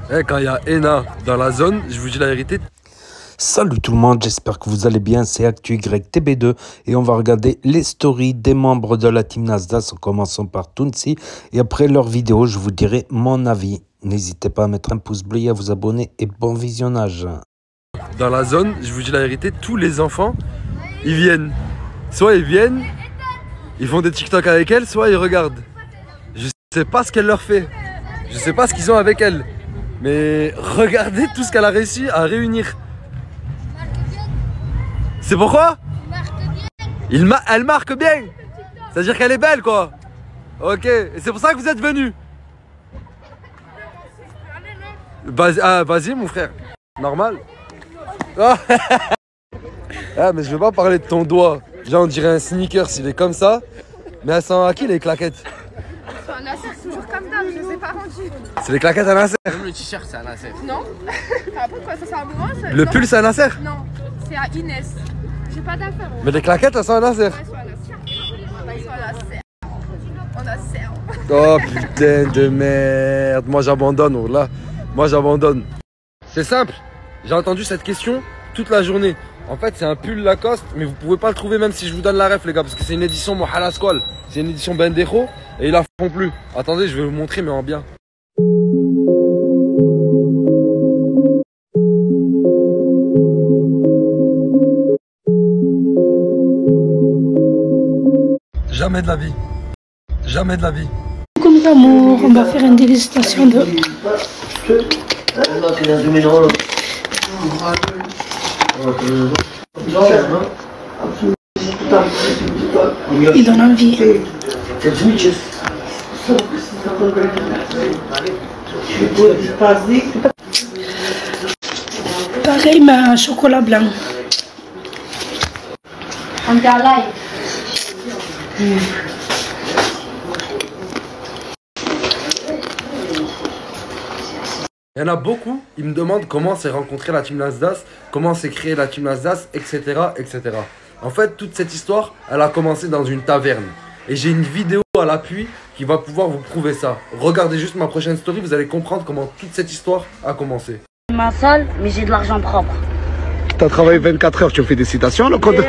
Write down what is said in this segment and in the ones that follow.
Quand il y a Ena dans la zone, je vous dis la vérité. Salut tout le monde, j'espère que vous allez bien, c'est ActuYTB2 et on va regarder les stories des membres de la team Nasdaq en commençant par Tounsi et après leur vidéo je vous dirai mon avis. N'hésitez pas à mettre un pouce bleu et à vous abonner et bon visionnage. Dans la zone, je vous dis la vérité, tous les enfants, ils viennent. Soit ils viennent, ils font des TikTok avec elle, soit ils regardent. Je sais pas ce qu'elle leur fait, je sais pas ce qu'ils ont avec elle, mais regardez tout ce qu'elle a réussi à réunir. C'est pourquoi elle marque bien. C'est-à-dire qu'elle est belle quoi. Ok, et c'est pour ça que vous êtes venus. Vas-y mon frère. Normal. Ah mais je veux pas parler de ton doigt. Genre on dirait un sneaker s'il est comme ça. Mais elles sont à qui les claquettes? C'est toujours comme d'hab, je les ai pas rendues. C'est les claquettes à Nasser. Même le t-shirt c'est à Nasser. Non. Pourquoi ça c'est à moi? Le pull c'est à Nasser? Non, c'est à Inès. J'ai pas d'affaires. Mais les claquettes elles sont à Nasser. Ouais, ils sont à Nasser. Ils sont à Nasser. On a serre. Oh putain de merde. Moi j'abandonne, oh là. Moi j'abandonne. C'est simple. J'ai entendu cette question toute la journée. En fait c'est un pull Lacoste, mais vous pouvez pas le trouver même si je vous donne la ref les gars, parce que c'est une édition Mohala Squall. C'est une édition Bendejo et ils la font plus. Attendez, je vais vous montrer mais en bien. Jamais de la vie. Jamais de la vie. Comme d'amour, on va faire une dégustation de... Il donne envie. Pareil, mais un chocolat blanc. On est en live. Il y en a beaucoup, ils me demandent comment s'est rencontrée la team Nasdaq, comment s'est créée la team Nasdaq, etc., etc. En fait, toute cette histoire, elle a commencé dans une taverne. Et j'ai une vidéo à l'appui qui va pouvoir vous prouver ça. Regardez juste ma prochaine story, vous allez comprendre comment toute cette histoire a commencé. Ma salle, mais j'ai de l'argent propre. T'as travaillé 24 heures, tu me fais des citations, le code de...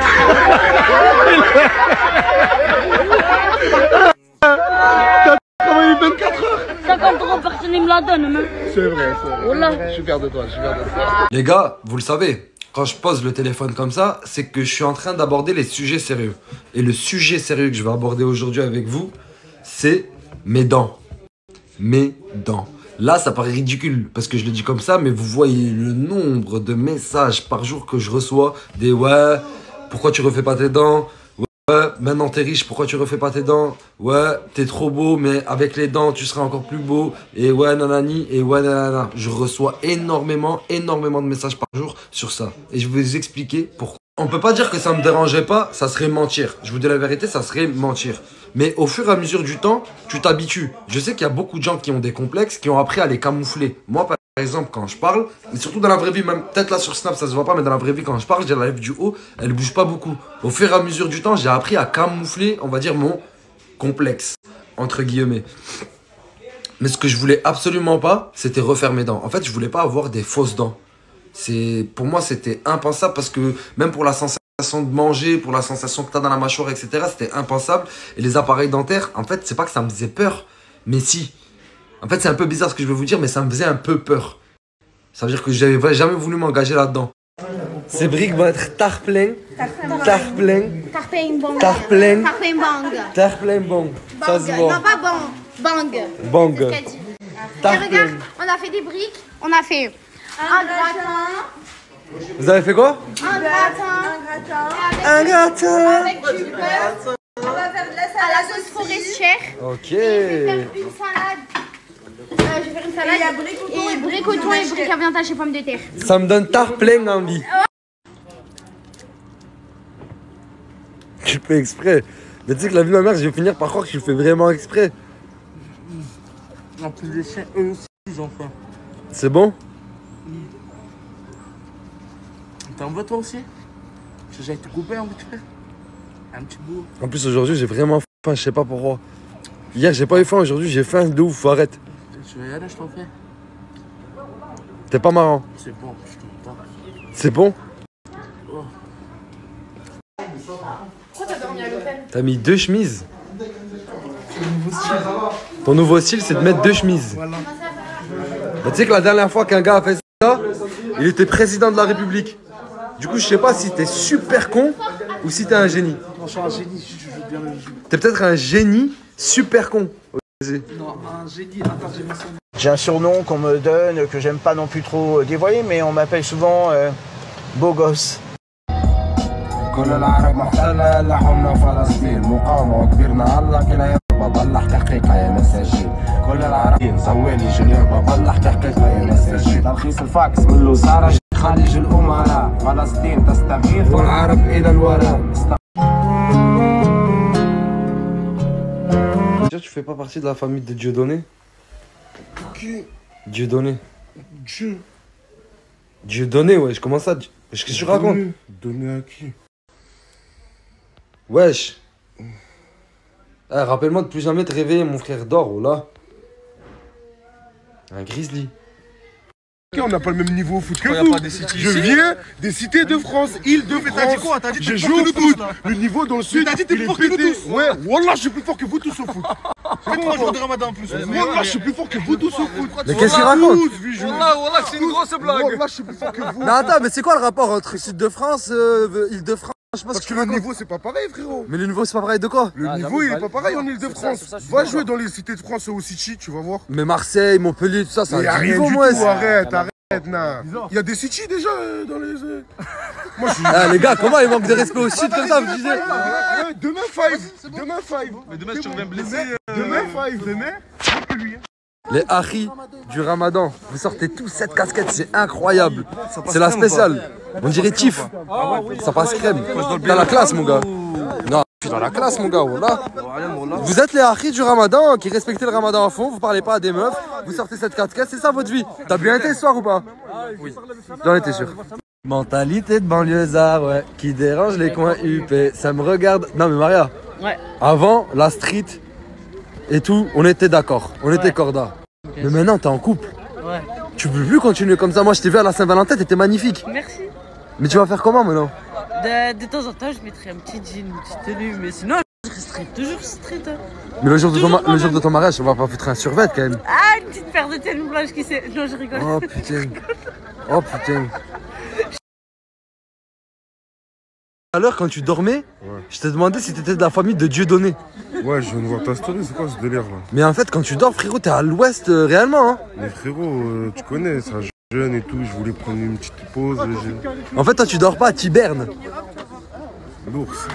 T'as travaillé 24 heures. 50 €, personne ne me la donne, même. C'est vrai, Voilà. Je suis fier de toi, je suis fier de toi. Les gars, vous le savez, quand je pose le téléphone comme ça, c'est que je suis en train d'aborder les sujets sérieux. Et le sujet sérieux que je vais aborder aujourd'hui avec vous, c'est mes dents. Mes dents. Là, ça paraît ridicule parce que je le dis comme ça, mais vous voyez le nombre de messages par jour que je reçois. Des ouais, pourquoi tu refais pas tes dents? Ouais, maintenant t'es riche, pourquoi tu refais pas tes dents? Ouais, t'es trop beau, mais avec les dents, tu seras encore plus beau. Et ouais, nanani, et ouais, nanana. Je reçois énormément de messages par jour sur ça. Et je vais vous expliquer pourquoi. On peut pas dire que ça me dérangeait pas, ça serait mentir. Je vous dis la vérité, ça serait mentir. Mais au fur et à mesure du temps, tu t'habitues. Je sais qu'il y a beaucoup de gens qui ont des complexes, qui ont appris à les camoufler. Moi, par exemple, quand je parle, et surtout dans la vraie vie, même peut-être là sur Snap, ça se voit pas, mais dans la vraie vie, quand je parle, j'ai la lèvre du haut, elle bouge pas beaucoup. Au fur et à mesure du temps, j'ai appris à camoufler, on va dire, mon complexe, entre guillemets. Mais ce que je voulais absolument pas, c'était refaire mes dents. En fait, je voulais pas avoir des fausses dents. Pour moi, c'était impensable parce que même pour la sensation de manger, pour la sensation que tu as dans la mâchoire, etc., c'était impensable. Et les appareils dentaires, en fait, c'est pas que ça me faisait peur, mais si. En fait, c'est un peu bizarre ce que je vais vous dire, mais ça me faisait un peu peur. Ça veut dire que j'avais jamais voulu m'engager là-dedans. Ces briques vont être tarplein, tarplein, Tarpeimbong. tarplein, Tarpeimbong. tarplein-bong. Ça se voit. Non, pas bang. Bang. Bang. C'est ce qu'elle dit. Et Tarplein. regarde, on a fait des briques. On a fait un gratin. Vous avez fait quoi? Un gratin. Un gratin. Avec du beurre. On va faire de la salade à la sauce forestière. Ok. Je vais faire une salade. Je vais faire une salade. Et bricoton et briques à viande hachée pommes de terre. Ça me donne tarplein envie. Tu fais exprès. Mais tu sais que la vie de ma mère, je vais finir par croire que je fais vraiment exprès. En plus des chiens, eux aussi, ils ont faim. C'est bon? T'en veux toi aussi? J'ai été coupé un petit peu. Un petit bout. En plus, aujourd'hui, j'ai vraiment faim, je sais pas pourquoi. Hier, j'ai pas eu faim, aujourd'hui, j'ai faim de ouf, faut arrêter. Tu veux y aller, je t'en fais. T'es pas marrant. C'est bon, je te pas. C'est bon? Pourquoi t'as dormi à l'hôtel? T'as mis 2 chemises. Ton nouveau style, c'est de mettre 2 chemises. Voilà. Tu sais que la dernière fois qu'un gars a fait ça, il était président de la République. Du coup, je sais pas si t'es super con ou si t'es un génie. Non, je suis un génie, je joue bien le jeu. T'es peut-être un génie super con. Non, un génie interdimensionnel. J'ai un surnom qu'on me donne, que j'aime pas non plus trop dévoiler, mais on m'appelle souvent beau gosse. كل العرب محتلة لحمنا فلسطين مقاومة وكبرنا على كلا ببلح تحقيقها يا مساجين كل العرب زوالي جونيور ببلح تحقيقها يا مساجين ترخيص الفاكس من الوزارة خارج الأمراء فلسطين تستغيث والعرب إلى الوراء. Tu fais pas partie de la famille de Dieudonné? Qui? Dieudonné. Dieu. Dieudonné, wesh, comment ça? Qu'est-ce que tu racontes? Donner à qui? Wesh. Rappelle-moi de plus jamais te réveiller, mon frère dort, oh là. Un grizzly. On n'a pas le même niveau au foot que vous. Je viens des cités de France, Île-de-France. T'as dit quoi? T'as dit Je joue au foot. Le niveau dans le sud. T'as dit t'es plus fort que nous tous. Ouais, Wallah, je suis plus fort que vous tous au foot. Fais 3 jours de ramadan en plus. Wallah, je suis plus fort que vous tous au foot. Mais qu'est-ce qu'il raconte? Wallah, c'est une grosse blague. Wallah, je suis plus fort que vous. Mais attends, mais c'est quoi le rapport entre Sud de France, Île-de-France? Je sais pas ce Parce que que tu le racontes. niveau, c'est pas pareil, frérot. Mais le niveau, c'est pas pareil de quoi? Le niveau, il est pas pareil en Île-de-France. Va jouer dans les cités de France au City, tu vas voir. Mais Marseille, Montpellier, tout ça, c'est Il y a un rien niveau, du moi. tout, arrête, nah. Il y a des City déjà dans les... Moi, je suis... Ah, les gars, comment il manque de respect au Sud comme ça, vous disiez? Ouais, demain 5. Demain 5. Mais demain, si tu reviens blessé. Demain 5. Demain, Les Harry du Ramadan, vous sortez tous cette casquette, c'est incroyable. C'est la spéciale. On dirait Tif. Ça passe crème. Dans la classe, mon gars. Non, je suis dans la classe, mon gars. Voilà. Vous êtes les Harry du Ramadan qui respectez le Ramadan à fond. Vous parlez pas à des meufs. Vous sortez cette casquette, c'est ça votre vie. T'as bien été ce soir ou pas? Oui. J'en étais sûr. Mentalité de banlieusard, ouais. Qui dérange les coins UP. Ça me regarde. Non, mais Maria. Ouais. Avant, la street et tout, on était d'accord. On était corda. Okay. Mais maintenant, t'es en couple. Ouais. Tu peux plus continuer comme ça. Moi, je t'ai vu à la Saint-Valentin, t'étais magnifique. Merci. Mais tu vas faire comment maintenant? De temps en temps, je mettrai un petit jean, une petite tenue. Mais sinon, je resterai toujours street. Hein. Mais le jour de ton mariage, on va pas foutre un survêt quand même. Ah, une petite paire de tenues blanches qui sait. Non, je rigole. Oh putain. Oh putain. Tout à l'heure, quand tu dormais, je t'ai demandé si t'étais de la famille de Dieudonné. Ouais, je viens de voir ta story, c'est quoi ce délire là? Mais en fait, quand tu dors, frérot, t'es à l'ouest réellement. Hein. Mais frérot, tu connais, c'est un jeune et tout, je voulais prendre une petite pause. En fait, toi, tu dors pas, t'hibernes. L'ours.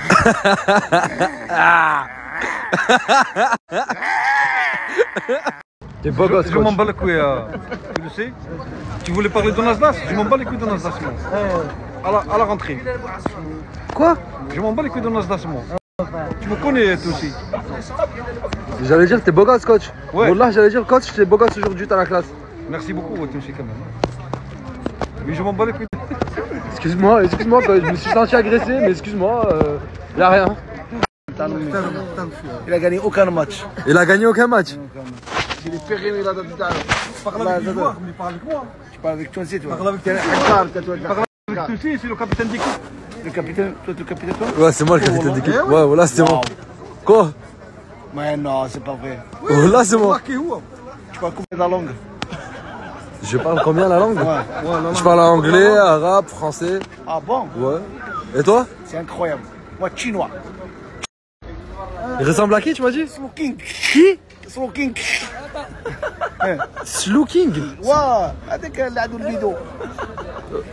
T'es beau gosse, je m'en bats les couilles, tu le sais. Tu voulais parler de Nasdaq? Je m'en bats les couilles de Nasdaq, moi. À la rentrée. Quoi? Je m'en bats les couilles de Nasdaq, moi. Tu me connais, toi aussi. J'allais dire, t'es beau gosse, coach. Ouais. Bon, là, j'allais dire, coach, t'es beau gosse aujourd'hui, t'as la classe. Merci beaucoup, toi aussi, quand même. Mais je m'en bats les couilles. Excuse-moi, je me suis senti agressé, mais excuse-moi, y'a rien. Il a gagné aucun match. Il a gagné aucun match. Il est périmé là-dedans. Parle avec moi, mais parle avec moi. Tu parles avec toi aussi, toi. Parle avec toi. Parle avec toi, c'est le capitaine d'équipe. Le capitaine, toi, le capitaine, toi? Ouais, c'est moi le capitaine d'équipe. Ouais, voilà, c'est moi. Quoi? Mais non, c'est pas vrai. Oh, là, c'est moi. Tu parles combien de la langue? Je parle combien la langue? Ouais. Je parle anglais, arabe, français. Ah bon? Ouais. Et toi? C'est incroyable. Moi, chinois. Il ressemble à qui, tu m'as dit? Slooking. Qui? Slooking. Slooking? Ouais, هذاك اللي عنده الفيديو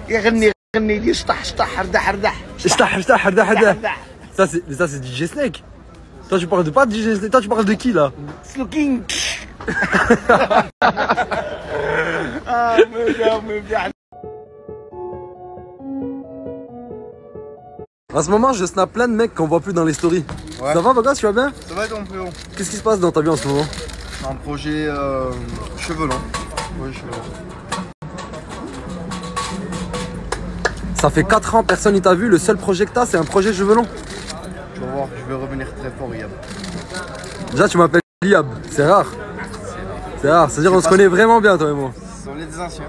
يغني يدير شطح حردح Ça c'est DJ Snake. Toi tu parles de pas de DJ Snake, toi tu parles de qui là? Slooking. En ce moment je snap plein de mecs qu'on voit plus dans les stories. Ouais. Ça va Vagas, tu vas bien? Ça va ton frérot? Qu'est-ce qui se passe dans ta vie en ce moment? Un projet cheveux longs. Ouais, cheveux longs. Ça fait 4 ans, personne n'y t'a vu, le seul projet que t'as c'est un projet cheveux longs. Tu vas voir, je vais revenir très fort Yab. Déjà tu m'appelles Yab, c'est rare. C'est rare, c'est-à-dire on se connaît vraiment bien toi et moi. Sono les anciens.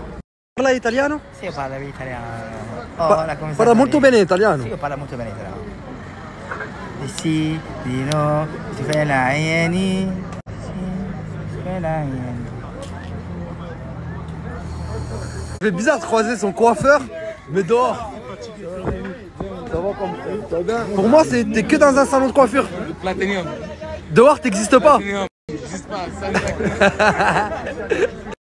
Parla italiano? Sì, io parlo italiano. Parla molto bene italiano. Sì, io parlo molto bene italiano. Di sì, di no, si fa la ieni. Si fa la ieni. C'est bizarre de croiser son coiffeur, mais dehors. Pour moi, t'es que dans un salon de coiffure. Platinum. Dehors, t'existes pas. N'existe pas.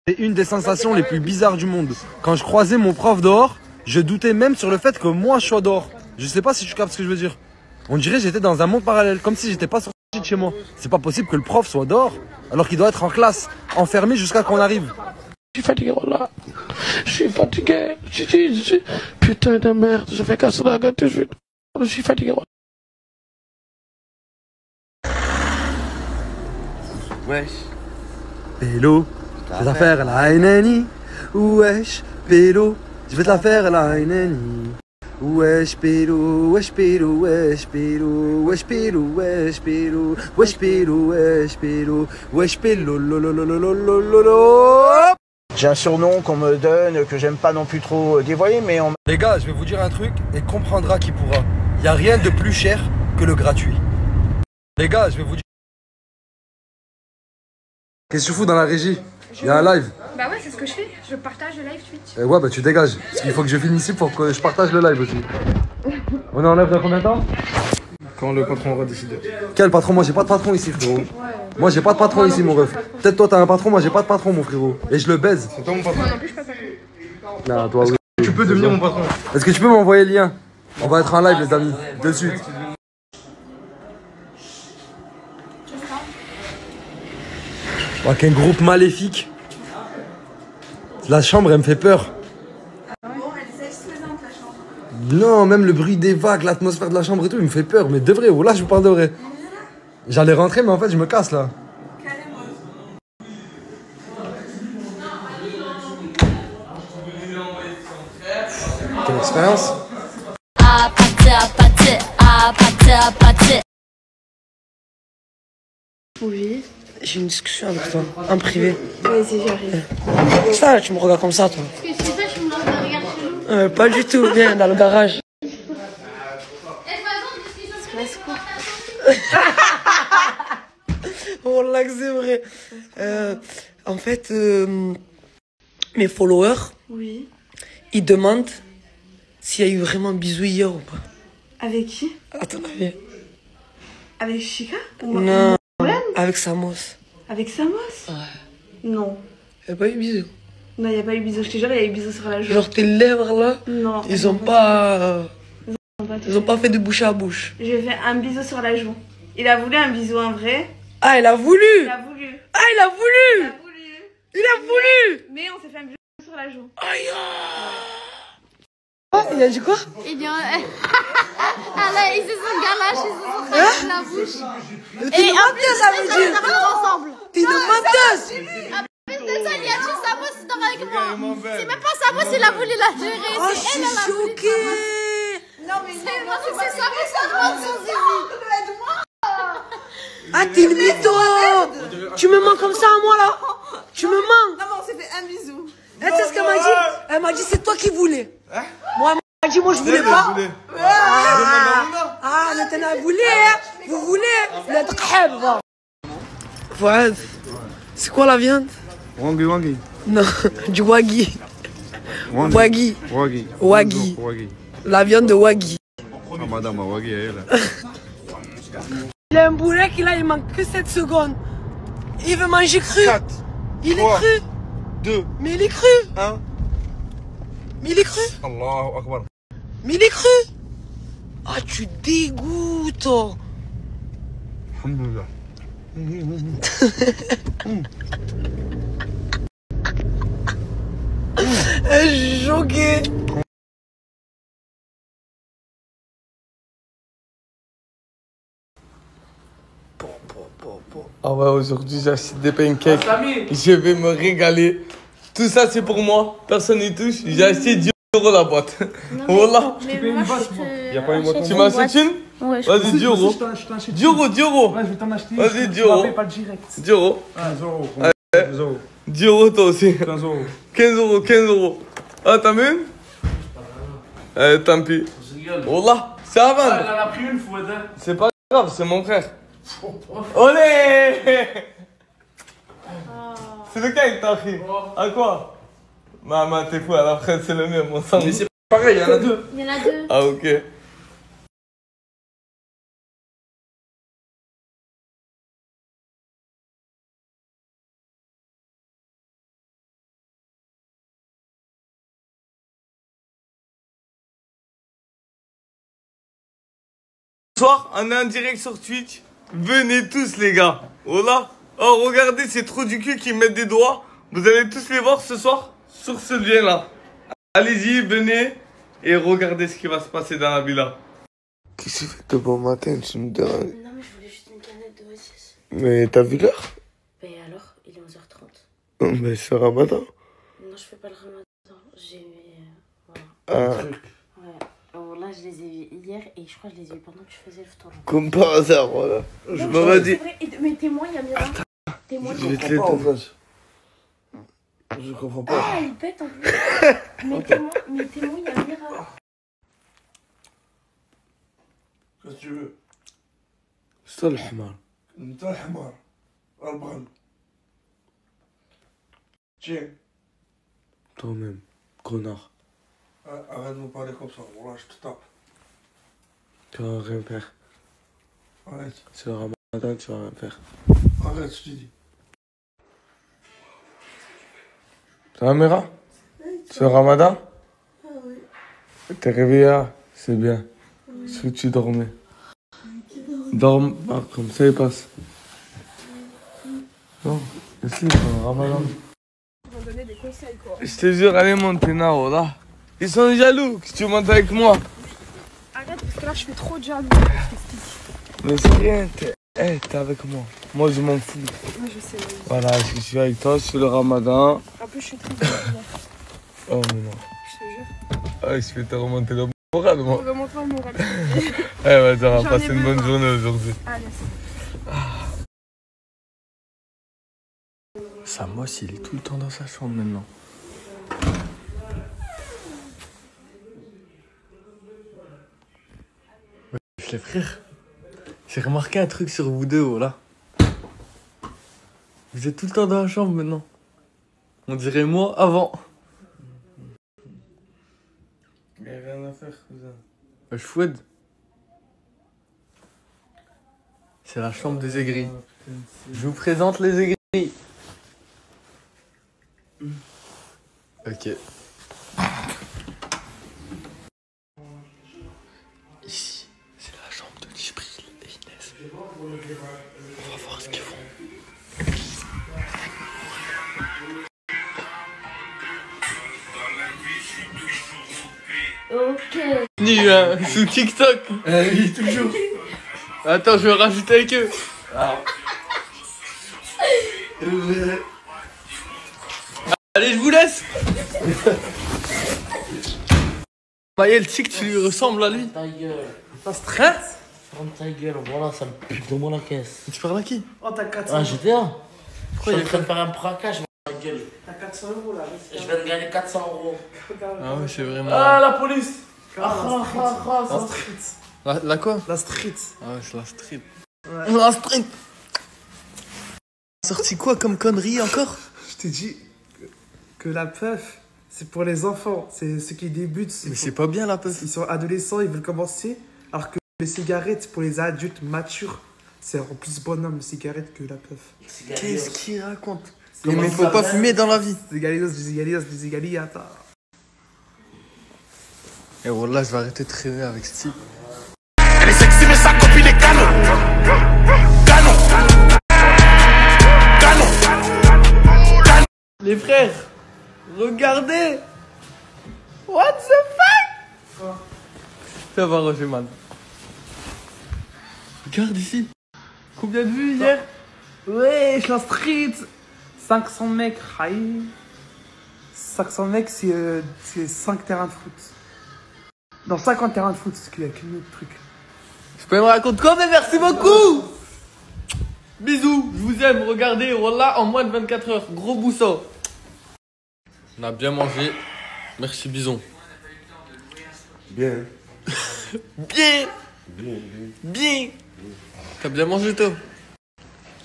C'est une des sensations les plus bizarres du monde. Quand je croisais mon prof dehors, je doutais même sur le fait que moi je sois dehors. Je sais pas si tu captes ce que je veux dire. On dirait que j'étais dans un monde parallèle, comme si j'étais pas sorti de chez moi. C'est pas possible que le prof soit dehors, alors qu'il doit être en classe, enfermé jusqu'à qu'on arrive. Je suis fatigué, voilà. Je suis fatigué. Putain de merde, je fais casser la gueule tout de suite. Je suis fatigué, voilà. Wesh. Pélo, je vais te la faire la nani. Wesh, pélo, je vais te la faire la nani. Wesh pélo, wesh pélo, wesh pélo, wesh pélo, wesh pélo, wesh pélo, wesh pélo, wesh pélo, lololololololo. J'ai un surnom qu'on me donne, que j'aime pas non plus trop dévoiler, mais on... Les gars, je vais vous dire un truc et comprendra qui pourra. Il n'y a rien de plus cher que le gratuit. Les gars, je vais vous dire... Qu'est-ce que tu fous dans la régie? Il y a un live. Bah ouais, c'est ce que je fais. Je partage le live Twitch. Ouais, bah tu dégages. Parce qu'il faut que je filme ici pour que je partage le live aussi. On est en live dans combien de temps? Quand le patron aura décidé. Quel patron? Moi j'ai pas de patron ici, frérot. Ouais. Moi j'ai pas de patron ici, mon ref. Peut-être toi t'as un patron, moi j'ai pas de patron, mon frérot. Et je le baise. C'est toi mon patron? Moi non plus, je peux pas. Non, toi oui. Tu peux devenir mon patron. Est-ce que tu peux m'envoyer le lien? On va être en live, les amis. De suite. Oh, quel groupe maléfique. La chambre, elle me fait peur. Non, même le bruit des vagues, l'atmosphère de la chambre et tout, il me fait peur. Mais de vrai, oh là, je vous parle de vrai. J'allais rentrer, mais en fait, je me casse là. Quelle expérience. Oui. J'ai une discussion avec toi, en privé. Vas-y, j'arrive. Ça, tu me regardes comme ça, toi. Parce que c'est ça, je me regarde chelou. Pas du tout, viens dans le garage. Oh là que c'est vrai. En fait, mes followers, oui, ils demandent s'il y a eu vraiment bisou hier ou pas. Avec qui? À ton avis? Avec Chica? Non, avec Samos. Avec Samos? Ouais. Non. Il n'y a pas eu bisou. Non, il n'y a pas eu bisou. Je te jure, il y a eu bisou sur la joue. Genre tes lèvres là, non, ils ont pas... Ils ont pas fait de bouche à bouche. J'ai fait un bisou sur la joue. Il a voulu un bisou en vrai. Ah, il a voulu. Il a voulu. Ah, il a voulu. Il a voulu. Il a voulu. Mais on s'est fait un bisou sur la joue. Aïe. Oh, il a dit quoi? Il dit... Ah là, ils se sont galaches, ils se sont fait la bouche. T'es une menteuse, ça veut dire. Ensemble. T'es une menteuse. C'est ça, il a dit Samos, il dort avec moi. C'est même pas Samos, il a voulu la gérer. Oh, je suis choquée. Non, mais c'est Samos qui demande son zizi. Ah, t'es une mytho. Tu me mens comme ça à moi, là? Tu me mens. Non, mais on s'est fait un bisou. Tu sais ce qu'elle m'a dit? Elle m'a dit, c'est toi qui voulais. Moi, elle m'a dit, moi, je voulais pas. Ah, maintenant, vous voulez, hein? Vous voulez? Le trêve, va. Fouad, c'est quoi la viande? Wagyu. Non, du wagyu. Wagyu. Wagyu. La viande de wagyu. Ah, madame, wagyu, elle. Il a un boulet qui là, il manque que 7 secondes. Il veut manger cru. 4, il 3, est cru. 2, mais il est cru. 1. Mais il est cru. Allahu Akbar. Mais il est cru. Ah, tu dégoûtes. Alhamdulillah. Je suis choqué. Ah ouais, aujourd'hui j'ai acheté des pancakes. Je vais me régaler. Tout ça c'est pour moi. Personne n'y touche. J'ai acheté 10 € la boîte. Voilà. Il y a pas une boîte. Tu m'as acheté une? Ouais, vas-y, 10 €. 10 €. Ouais, je vais t'en acheter. Vas-y, 10 €. 10 €. 10 €. 10 € toi aussi. 15 €. 15 euros, 15 euros. Ah, t'as même? Tant pis. Wallah, c'est à vendre. Elle en a pris une fois, hein. C'est pas grave, c'est mon frère. Olé! C'est lequel que t'as pris? À quoi? Maman, t'es fou, la frère, c'est le mien, mon sang. Mais c'est pareil, il y en a deux. Il y en a deux. Ah, ok. Ce soir, on est en direct sur Twitch. Venez tous, les gars. Voilà. Oh, regardez, c'est trop du cul qui mettent des doigts. Vous allez tous les voir ce soir sur ce lien-là. Allez-y, venez et regardez ce qui va se passer dans la villa. Qu'est-ce que tu fais de bon matin? Tu me déranges? Non, mais je voulais juste une canette de Oasis. Mais t'as vu l'heure? Ben alors, il est 11h30. Oh, mais c'est Ramadan. Non, je fais pas le Ramadan. J'ai mis. Voilà. Ah. Ouais. Alors là, je les ai vus hier et je crois que je les ai vus pendant que je faisais le tour. Comme par hasard, voilà. Je m'aurais dit. Mais témoin, il y a Mira. Témoin, Je vais te les donner. Je comprends pas. Ah, il pète en plus. mais témoin, il y a Mira. Qu'est-ce que tu veux? C'est toi le hamar. انت الحمار البغل. Tiens. Toi-même, connard. Arrête de me parler comme ça, voilà, je te tape. Tu vas rien faire. Arrête. C'est le Ramadan, tu vas rien faire. Arrête, je te dis. Ça va, Mira? C'est le Ramadan? Ah oui. T'es réveillé? C'est bien. Est-ce que tu dormais? Dorme, ah, comme ça il passe. Non, ici, c'est le Ramadan. Ils vont donner des conseils, quoi. Je te jure, allez monter là, là. Ils sont jaloux que tu montes avec moi. Arrête, parce que là, je fais trop de jaloux. Mais c'est rien, t'es avec moi. Moi, je m'en fous. Oui, je sais. Voilà, je suis avec toi, je fais le Ramadan. En plus, je suis très bien. Oh, mais non. Je te jure. Ah, je vais te remonter le moral, moi. Remonte-moi le moral. Eh, vas-y, on va J'en ai passer une bonne besoin. journée aujourd'hui. Allez, Samos, il est tout le temps dans sa chambre maintenant. Les frères, j'ai remarqué un truc sur vous deux, là. Vous êtes tout le temps dans la chambre maintenant. On dirait moi avant. Il n'y a rien à faire, cousin. Je fouette. C'est la chambre des aigris. Je vous présente les aigris. Ok. Ici, c'est la chambre de Djibril et Inès. On va voir ce qu'ils font. Ok. Nu, hein, sous TikTok. Oui, toujours. Attends, je vais rajouter avec eux. Allez, je vous laisse. Maël, tu sais que tu lui ressembles à lui. Ta gueule. Ça se traite. Ferme ta gueule, voilà, ça me pue de moi la caisse. Tu parles à qui? Oh, t'as 400 Ah, GTA. Pourquoi Je il suis est en train de faire un braquage, ma gueule. T'as 400 € là. Je viens de gagner 400 €. Ah oui, c'est vraiment... Ah, la police. La street. La quoi? La street. Ah ouais, c'est la street. Ouais. La street. Sorti quoi comme connerie encore? Je t'ai dit que la puff, c'est pour les enfants. C'est ceux qui débutent. Mais c'est pas bien la puff. Ils sont adolescents, ils veulent commencer. Alors que les cigarettes, c'est pour les adultes matures. C'est en plus bonhomme, les cigarettes, que la puff. Qu'est-ce qu'il raconte? Mais il faut pas fumer dans la vie. Des égalitas. Et voilà, je vais arrêter de traîner avec ce type. Elle est sexy mais sa copine est canon. Les frères, regardez. What the fuck? Ça va, Roger, man. Regarde ici. Combien de vues hier? Ouais, je suis en street. 500 mecs, aïe. 500 mecs, c'est 5 terrains de foot. Non, 50 terrains de foot, c'est qu'il y a qu'un autre truc. Je peux me raconter quoi, mais merci beaucoup. Bisous, je vous aime, regardez, voilà, en moins de 24 heures, gros bousseau. On a bien mangé. Merci Bison. Bien. Bien. Bien. T'as bien mangé toi?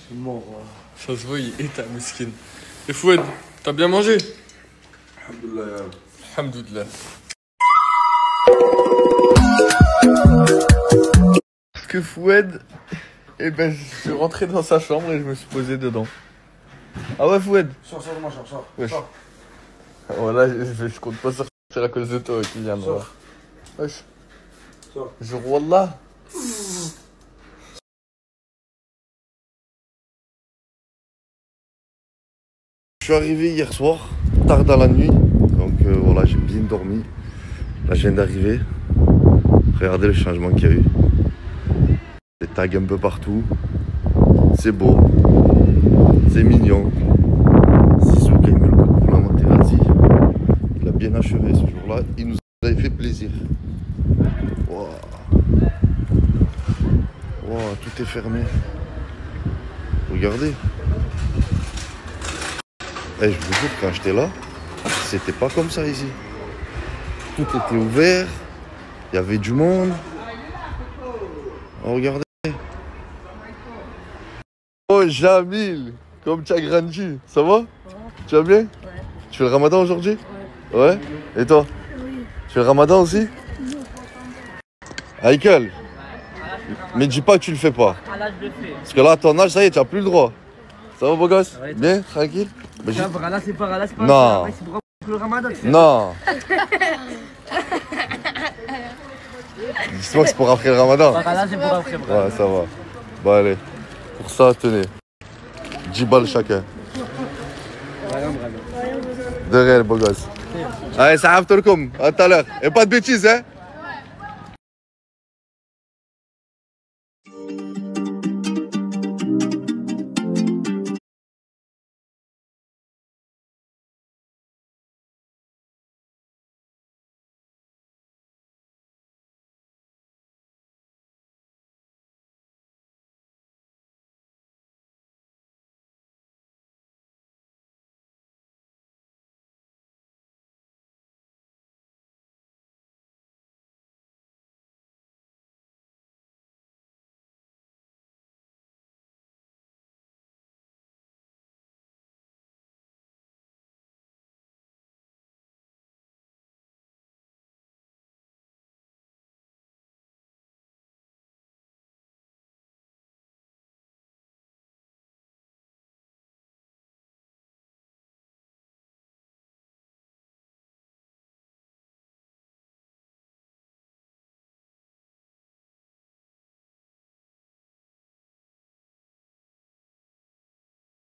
C'est mort. Ça se voit, il est ta mesquine. Et Foued, t'as bien mangé? Alhamdoulilah. Alhamdoulilah. Parce que Foued, eh ben, je suis rentré dans sa chambre et je me suis posé dedans. Ah ouais, Foued? Sors, moi, sors. Wesh. Voilà, je compte pas sortir à cause de toi, Kylian. Sors. Wesh. Sors. Genre, wallah. Je suis arrivé hier soir, tard dans la nuit, donc voilà, j'ai bien dormi. Là, je viens d'arriver. Regardez le changement qu'il y a eu. Des tags un peu partout. C'est beau. C'est mignon. Zizou qui a mis le code pour la Materazzi. Il a bien achevé ce jour-là. Il nous avait fait plaisir. Wow. Wow, tout est fermé. Regardez. Et je vous jure, quand j'étais là, c'était pas comme ça ici. Tout était ouvert, il y avait du monde. Oh, regardez. Oh, Jamil, comme tu as grandi, ça va? Tu vas bien? Ouais. Tu fais le ramadan aujourd'hui? Ouais. Et toi? Oui. Tu fais le ramadan aussi? Non. Haïkel, mais dis pas que tu le fais pas. Parce que là, à ton âge, ça y est, tu n'as plus le droit. Ça va, beau gosse? Bien, tranquille? Mais c'est pas non. Le ramadan, non. Dis-moi que c'est pour après le ramadan. C'est pour après. Ouais, ça va. Bon, allez. Pour ça, tenez. 10 balles chacun. De réel, beau gosse. Allez, ça arrive comme. À tout à l'heure. Et pas de bêtises, hein.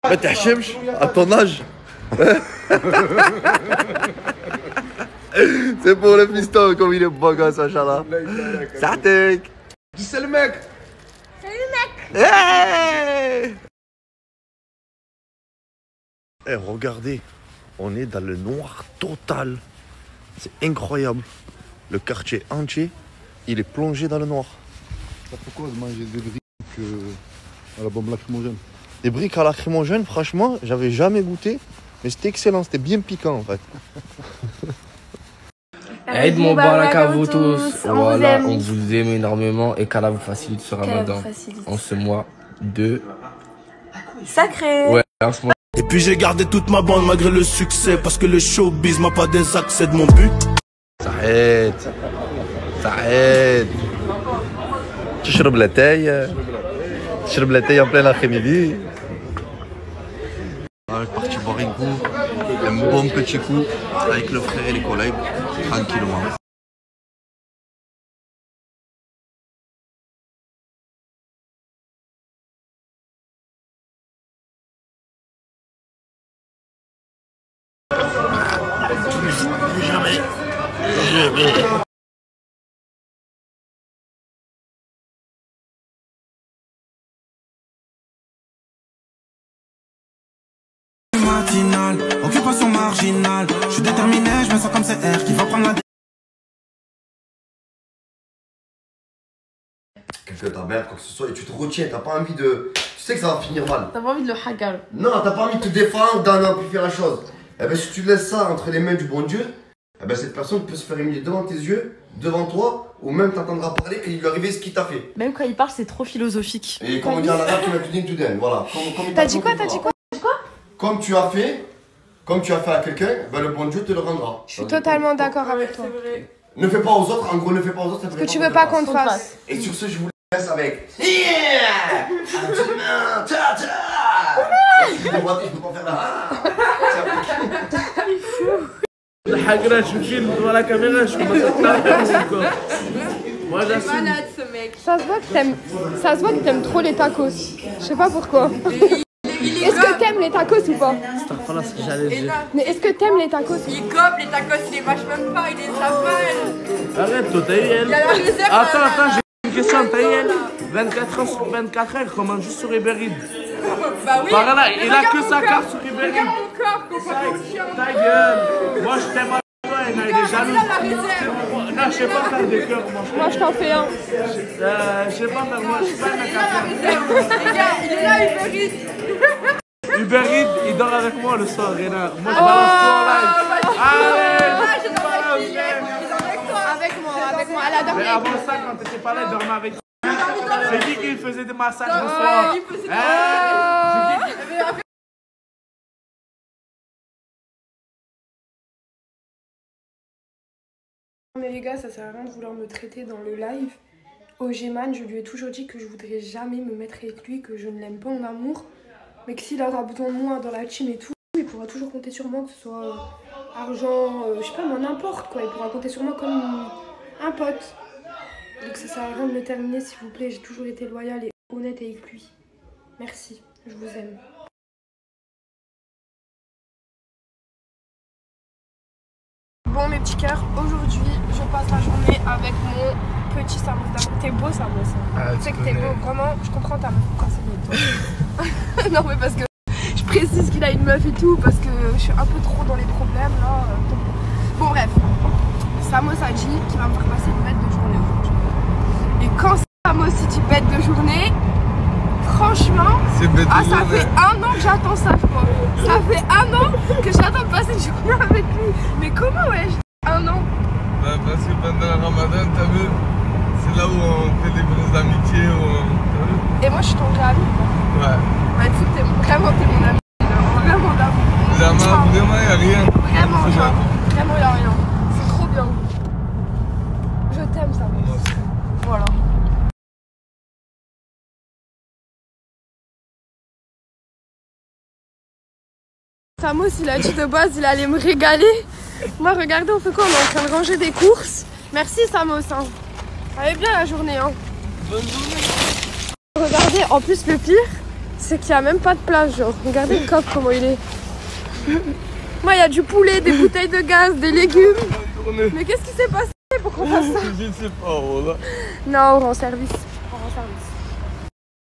Mais t'es chemch à ton âge. C'est pour le piston comme il est beau gosse, Inch'Allah. Satek. C'est le mec. Salut mec. Hey. Eh, regardez, on est dans le noir total. C'est incroyable. Le quartier entier, il est plongé dans le noir. Pourquoi manger des briques à la bombe lacrymogène? Des briques à lacrymogène, franchement, j'avais jamais goûté, mais c'était excellent, c'était bien piquant en fait. Aïd Moubarak à vous tous. Voilà, on vous aime énormément et qu'Allah vous facilite ce ramadan en ce mois de sacré. Ouais, en ce mois. Et puis j'ai gardé toute ma bande malgré le succès parce que le showbiz m'a pas désaccès de mon but. Ça aide. تشرب لاتاي en plein après-midi. On est parti boire un coup, un bon petit coup avec le frère et les collègues, tranquillement. Jamais. Occupation marginale, je suis déterminé, je me sens comme CR qui va prendre la. Quelqu'un t'emmerde, quoi que ce soit, et tu te retiens, t'as pas envie de. Tu sais que ça va finir mal. T'as pas envie de le hagar. Non, t'as pas envie de te défendre, d'en amplifier la chose. Eh ben, si tu laisses ça entre les mains du bon Dieu, eh ben, cette personne peut se faire humilier devant tes yeux, devant toi, ou même t'entendra parler et il lui arriver ce qu'il t'a fait. Même quand il parle, c'est trop philosophique. Et comme on dit en arabe, tu m'as tout dit tout d'un. Voilà. T'as dit quoi? T'as dit quoi? Comme tu as fait à quelqu'un, ben, le bon Dieu te le rendra. Je suis totalement d'accord avec toi. Ne fais pas aux autres, en gros, ne fais pas aux autres. Parce que tu veux pas qu'on te fasse. Et sur ce, je vous laisse avec. Yeah! À demain! Ta-ta! Je peux pas faire là. Il est fou. الحقرة je filme devant la caméra, je commence à taper encore. Moi j'assume. C'est malade ce mec. Ça se voit que t'aimes trop les tacos. Je sais pas pourquoi. Est-ce que t'aimes les tacos ou pas? Voilà ce que j'allais dire. Mais est-ce que t'aimes les tacos? Il gobe les tacos, il les mâche même pas, il les avale. Arrête toi, Taïel. Il y a la réserve. Attends, j'ai une question, Taïel. 24 heures sur 24 heures, comment juste sur Uber Eats? Bah oui. Par là, il a que sa carte sur Uber Eats. Regarde mon corps, qu'on Ta gueule. Moi je t'aime à toi, il est jaloux. Non, je sais pas faire des cœurs, moi je t'en fais un. Je sais pas faire, moi je suis pas un mec à faire. Regarde, il est là, Uber Eats. Uber Eats, il dort avec moi le soir, Réna. Moi je balance tout en live. Allez, avec moi, elle a dormi. Mais avant ça, quand t'étais pas là, il dormait avec toi. C'est qui qui faisait des massages le soir? Mais les gars, ça sert à rien de vouloir me traiter dans le live. Ogeman, je lui ai toujours dit que je voudrais jamais me mettre avec lui, que je ne l'aime pas en amour. Mais que s'il aura besoin de moi dans la team et tout, il pourra toujours compter sur moi, que ce soit argent, je sais pas, moi n'importe quoi. Il pourra compter sur moi comme un pote. Donc ça sert à rien de me terminer, s'il vous plaît. J'ai toujours été loyale et honnête avec lui. Merci, je vous aime. Bon mes petits cœurs, aujourd'hui je passe la journée avec mon petit Samos. T'es beau Samos. Tu sais que t'es beau, vraiment, je comprends ta meuf quand c'est beau toi. Non mais parce que je précise qu'il a une meuf et tout, parce que je suis un peu trop dans les problèmes là. Bon bref, Samos a dit qu'il va me faire passer une bête de journée aujourd'hui. Et quand Samos si tu bêtes de journée, franchement, ça fait 1 an que j'attends ça je crois. Ça fait 1 an que j'attends de passer une journée avec lui. Mais comment ouais, 1 an? Bah parce que pendant le ramadan, t'as vu, c'est là où on fait des brises d'amitié. Et moi je suis tombée amie. Ouais. Bah tu sais, vraiment t'es mon ami. Vraiment d'amour. Vraiment y'a rien. Vraiment genre, vraiment y'a rien. C'est trop bien. Je t'aime ça. Voilà. Samos il a dit de base il allait me régaler. Moi regardez on fait quoi? On est en train de ranger des courses. Merci Samos hein. Allez bien la journée hein. Bonne journée. Regardez en plus le pire c'est qu'il n'y a même pas de place genre. Regardez le coffre comment il est. Moi il y a du poulet, des bouteilles de gaz, des légumes. Mais qu'est-ce qui s'est passé pour qu'on fasse ça? Je ne sais pas voilà. Non on rend service. On rend service.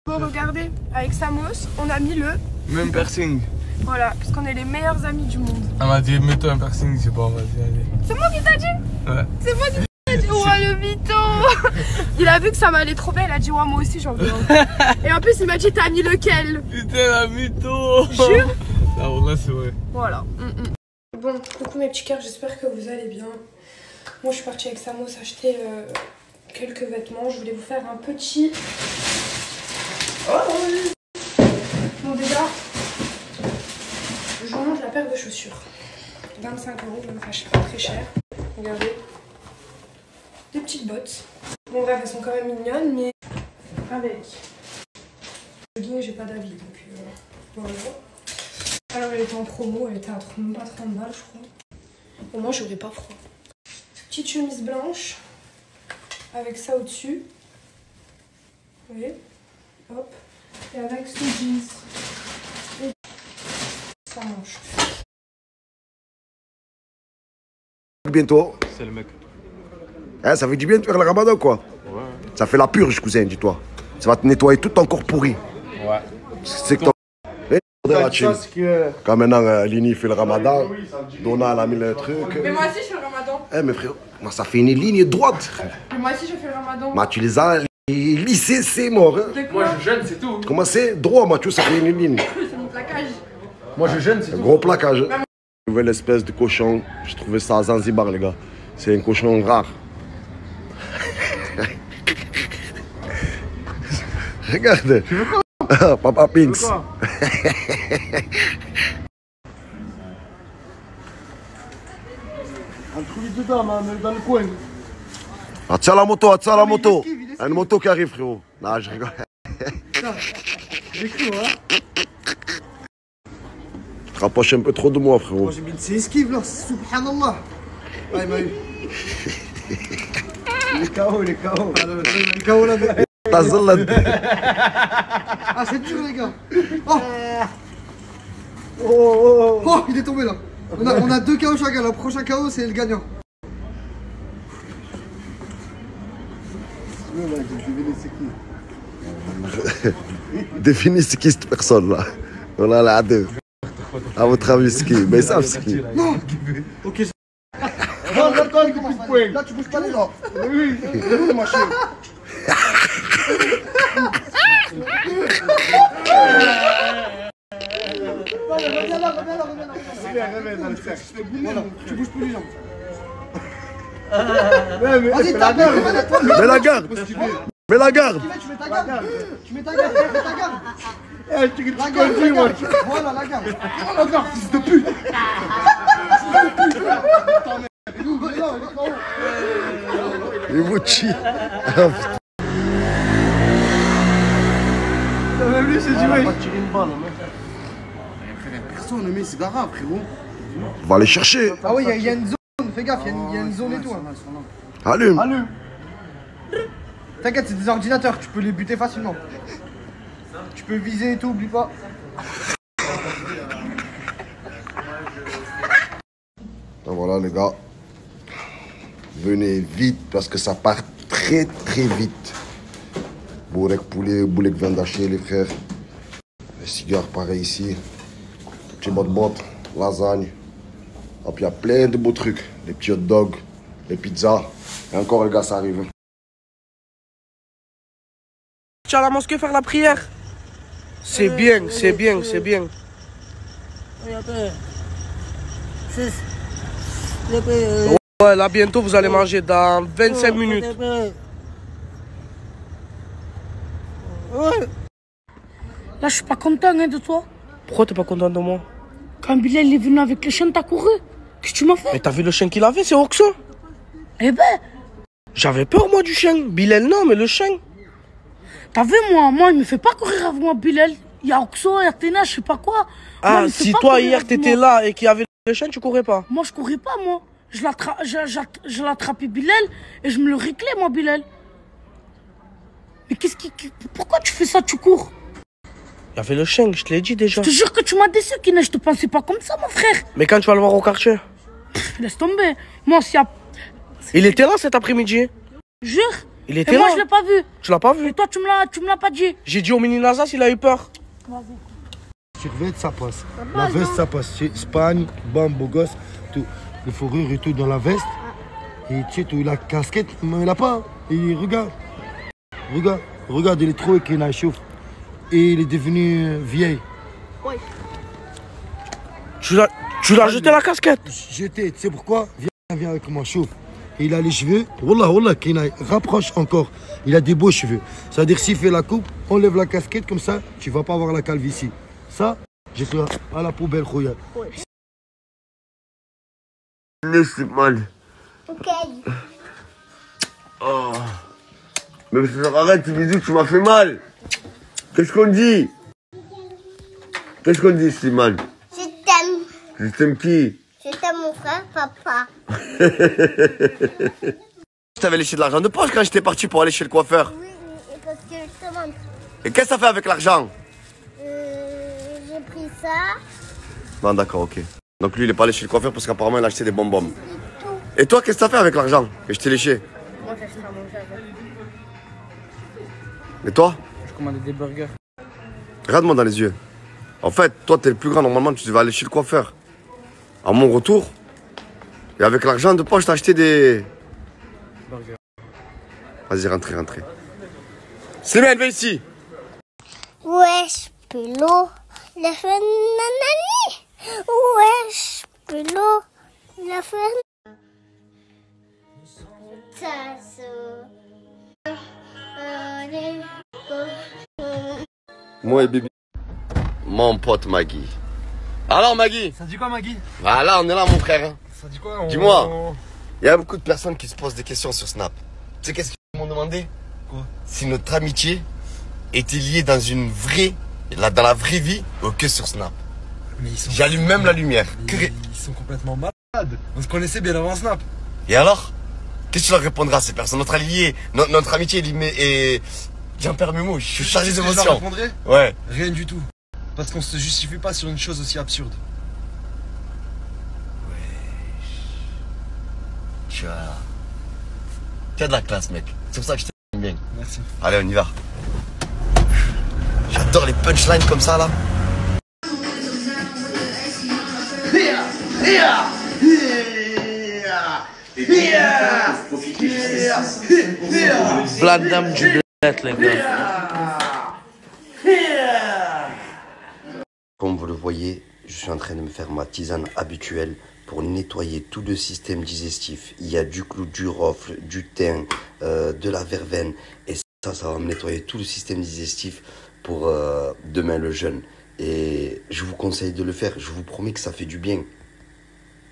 Bon regardez avec Samos on a mis le même piercing. Voilà, parce qu'on est les meilleurs amis du monde. Elle m'a dit, mets-toi un piercing, c'est bon, vas-y, allez. C'est moi qui t'a dit? Ouais. C'est moi qui t'a dit? Oh le mytho. Il a vu que ça m'allait trop bien, il a dit, ouais, moi aussi j'en veux un. Et en plus, il m'a dit, t'as mis lequel? Putain, la mytho. Jure? Ah, là, c'est vrai. Voilà. Bon, coucou mes petits cœurs, j'espère que vous allez bien. Moi, je suis partie avec Samos acheter quelques vêtements. Je voulais vous faire un petit... Oh. Bon, déjà... Je vous montre la paire de chaussures. 25 €, donc pas très cher. Regardez. Des petites bottes. Bon bref, elles sont quand même mignonnes, mais avec. J'ai pas d'avis, donc voilà. Alors elle était en promo, elle était à même pas 30 balles je crois. Au moins j'aurais pas froid. Petite chemise blanche. Avec ça au-dessus. Vous voyez? Hop. Et avec ce jeans. Ça mange. Bientôt. C'est le mec. Hein, ça fait du bien de faire le ramadan quoi. Ouais. Ça fait la purge cousin, dis-toi. Ça va te nettoyer tout ton corps pourri. Ouais. C'est que quand maintenant Lini fait le ramadan, Donna elle a mis le truc. Mais moi aussi je fais le ramadan. Eh mais frère, moi ça fait une ligne droite. Mais moi aussi je fais le ramadan. Bah tu les as lissés, c'est mort. Hein. Moi je jeûne, c'est tout. Comment c'est? Droit Mathieu, ça fait une ligne. C'est mon plaquage. Moi je jeûne, c'est tout. Gros plaquage. Nouvelle espèce de cochon. J'ai trouvé ça à Zanzibar, les gars. C'est un cochon rare. Regarde. Tu veux quoi? Papa Pinks. Un trou dedans, dans le coin. Ah, tiens la moto, tiens la moto. Une moto qui arrive, frérot. Non, je rigole. J'ai cru, hein. Tu te rapproches un peu trop de moi, frérot. C'est esquive, là. Subhanallah. Ah, il m'a eu. Il est KO, il est KO. Il est KO là-bas. Ah, c'est dur, les gars. Oh. Oh, il est tombé là. On a 2 KO chacun. Le prochain KO, c'est le gagnant. Définis c'est qui cette personne là. Voilà la deux. À votre avis, c'est qui? Mais ça, c'est qui? Non. Ok. Non, là, tu bouges pas les gens. Oui, ma chérie. Reviens là. Voilà, tu bouges plus les jambes. Vas-y, tape, mets la garde. Mets la garde. Tu mets ta garde. Voilà, la garde. Oh, regarde, fils de pute. Et Mochi. Même lui, c'est du mec. On va tirer une balle, mec. Personne, mais c'est grave, frérot. On va aller chercher. Ah oui, il y a une zone. Fais gaffe, il y a une zone et tout. Allume. T'inquiète, c'est des ordinateurs, tu peux les buter facilement. Tu peux viser et tout, oublie pas. Voilà les gars. Venez vite parce que ça part très vite. Bourek poulet, boulek viande hachée les frères. Les cigares pareil ici. Petits bottes, lasagne. Et puis il y a plein de beaux trucs. Les petits hot dogs, les pizzas. Et encore les gars, ça arrive. Tu vas à la mosquée faire la prière. C'est bien. Ouais, là bientôt vous allez manger dans 25 minutes. Là je suis pas content de toi. Pourquoi t'es pas content de moi? Quand Bilal est venu avec le chien, t'as couru. Qu'est-ce que tu m'as fait? Mais t'as vu le chien qu'il avait, c'est Oxo. Eh ben. J'avais peur moi du chien. Bilal non, mais le chien. T'as vu moi il me fait pas courir avec moi Bilal. Il y a Oxo, il y a Téna, je sais pas quoi. Ah, moi, si toi hier t'étais là et qu'il y avait le chien, tu courais pas? Moi je courais pas moi. Je l'attrapais Bilal et je me le réclais moi Bilal. Mais pourquoi tu fais ça, tu cours? Il y avait le chien, je te l'ai dit déjà. Je te jure que tu m'as déçu, Kina, je te pensais pas comme ça mon frère. Mais quand tu vas le voir au quartier? Laisse tomber. Moi s'il y a... Il était là cet après-midi. Jure. Il était et là. moi je l'ai pas vu. Tu l'as pas vu? Et toi tu me l'as pas dit. J'ai dit au mini Nazas, il a eu peur. Survêt, ça passe. La veste, ça passe. C'est Espagne, bam, beau gosse, tout. Les fourrures et tout dans la veste. Et tu sais, tout, la casquette, mais il a pas. Et regarde. Regarde, il est trop écrit, il chauffe. Et il est devenu vieil. Oui. Tu l'as jeté la casquette? Jeté, tu sais pourquoi? Viens avec moi, chauffe. Et il a les cheveux, wallah, Kina, rapproche encore. Il a des beaux cheveux. C'est-à-dire, s'il fait la coupe, enlève la casquette, comme ça, tu vas pas avoir la calvitie. Ça, j'ai fait à la poubelle, Khoya. C'est mal. Ok. Oh. Mais arrête, tu me dis que tu m'as fait mal. Qu'est-ce qu'on dit? Slimane? Je t'aime. Je t'aime qui? Je t'aime mon frère, papa. Je t'avais léché de l'argent de poche quand j'étais parti pour aller chez le coiffeur. Oui, parce que je te montre. Et qu'est-ce que ça fait avec l'argent? J'ai pris ça. Non, d'accord, ok. Donc lui, il est pas allé chez le coiffeur parce qu'apparemment, il a acheté des bonbons. Et toi, qu'est-ce que t'as fait avec l'argent que je t'ai léché? Moi, j'ai acheté à manger avec. Et toi? Je commandais des burgers. Regarde-moi dans les yeux. En fait, toi, t'es le plus grand. Normalement, tu devais aller chez le coiffeur. À mon retour, et avec l'argent de poche, t'as acheté des... Burgers. Vas-y, rentrez. Slimane, viens ici. Wesh, Pélo. La fin nanani. Wesh, l'eau, la ferme. Moi et bébé. Mon pote Maggie. Alors Maggie? Ça dit quoi Maggie? Voilà, on est là mon frère. Ça dit quoi? Dis-moi, il y a beaucoup de personnes qui se posent des questions sur Snap. Tu sais qu'est-ce qu'ils m'ont demandé? Quoi? Si notre amitié était liée dans une vraie, dans la vraie vie, ou que sur Snap. J'allume même la lumière. Ils sont complètement malades. On se connaissait bien avant Snap. Et alors? Qu'est-ce que tu leur répondras à ces personnes? Notre allié, notre amitié est... J'en perds mes mots, je suis chargé d'émotions. Je leur répondrai? Ouais. Rien du tout. Parce qu'on se justifie pas sur une chose aussi absurde. Tu as de la classe mec. C'est pour ça que je t'aime bien. Merci. Allez on y va. J'adore les punchlines comme ça là. Black Dame du Bled, les gars. Comme vous le voyez, je suis en train de me faire ma tisane habituelle pour nettoyer tout le système digestif. Il y a du clou, du rofle, du thym, de la verveine. Et ça va me nettoyer tout le système digestif pour demain le jeûne. Et je vous conseille de le faire. Je vous promets que ça fait du bien.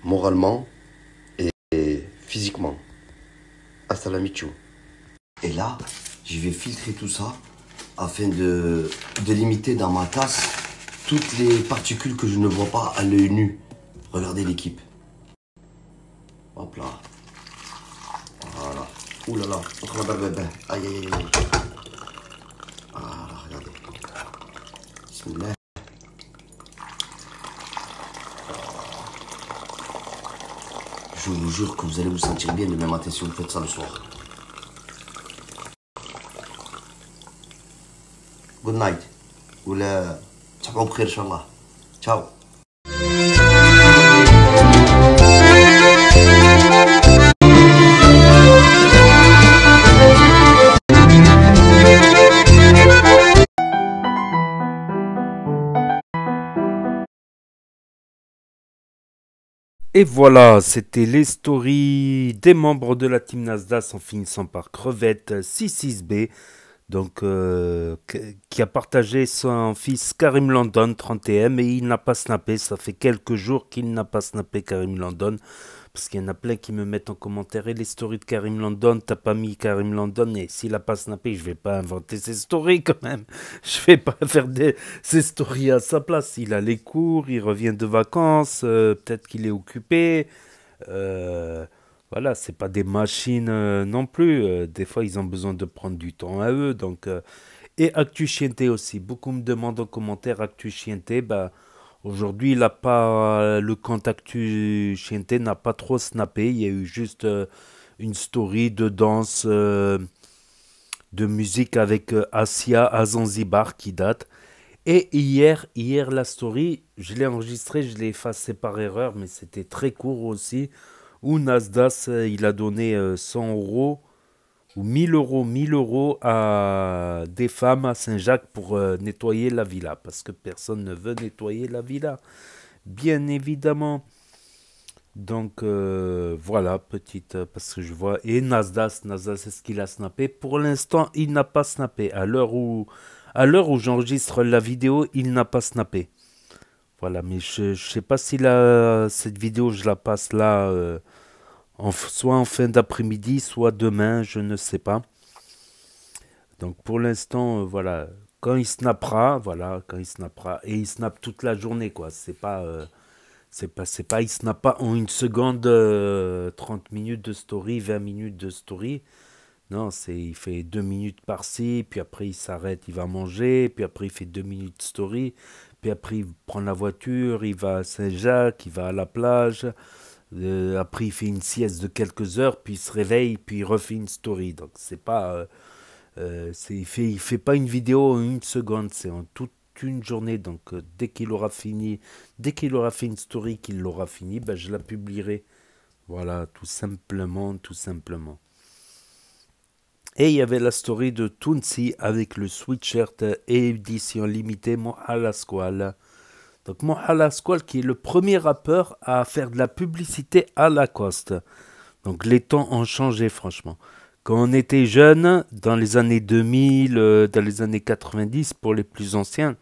Moralement et physiquement. Hasta la michu. Et là, je vais filtrer tout ça afin de limiter dans ma tasse toutes les particules que je ne vois pas à l'œil nu. Regardez l'équipe. Hop là. Voilà. Ouh là là. Entre la barbe. Aïe aïe aïe. Voilà, regardez. Bismillah. Je vous jure que vous allez vous sentir bien demain matin si vous faites ça le soir. Good night. ولا تصبحوا بخير ان شاء الله. Ciao. Et voilà, c'était les stories des membres de la team Nasdaq en finissant par Crevette 66B. Donc, qui a partagé son fils Karim London 31, et il n'a pas snappé. Ça fait quelques jours qu'il n'a pas snappé Karim London. Parce qu'il y en a plein qui me mettent en commentaire, et les stories de Karim London, t'as pas mis Karim London, et s'il n'a pas snappé, je vais pas inventer ses stories quand même. Je vais pas faire ses stories à sa place. Il a les cours, il revient de vacances, peut-être qu'il est occupé. Voilà, c'est pas des machines non plus. Des fois, ils ont besoin de prendre du temps à eux. Donc, et Actu Chienté aussi. Beaucoup me demandent en commentaire Actu Chienté. Bah, aujourd'hui, il a pas, le compte Actu Chienté n'a pas trop snappé. Il y a eu juste une story de danse, de musique avec Asia à Zanzibar qui date. Et hier la story, je l'ai enregistrée, je l'ai effacée par erreur, mais c'était très court aussi. Où Nasdaq, il a donné 100 € ou 1000 € à des femmes à Saint-Jacques pour nettoyer la villa. Parce que personne ne veut nettoyer la villa, bien évidemment. Donc voilà, petite, parce que je vois. Et Nasdaq, c'est ce qu'il a snappé. Pour l'instant, il n'a pas snappé. À l'heure où j'enregistre la vidéo, il n'a pas snappé. Voilà, mais je sais pas si cette vidéo, je la passe là, soit en fin d'après-midi, soit demain, je ne sais pas. Donc pour l'instant, voilà, quand il snappera, et il snappe toute la journée, quoi. Il snappe pas en une seconde, 30 minutes de story, 20 minutes de story. Non, il fait 2 minutes par-ci, puis après il s'arrête, il va manger, puis après il fait 2 minutes story. Puis après, il prend la voiture, il va à Saint-Jacques, il va à la plage. Après, il fait une sieste de quelques heures, puis il se réveille, puis il refait une story. Donc, c'est pas... il fait pas une vidéo en une seconde, c'est en toute une journée. Donc, dès qu'il aura fait une story, qu'il l'aura fini, ben, je la publierai. Voilà, tout simplement. Et il y avait la story de Tounsi avec le sweatshirt édition limitée à la squale. Donc Mohala Squall qui est le premier rappeur à faire de la publicité à Lacoste. Donc les temps ont changé franchement. Quand on était jeune, dans les années 2000, dans les années 90 pour les plus anciens,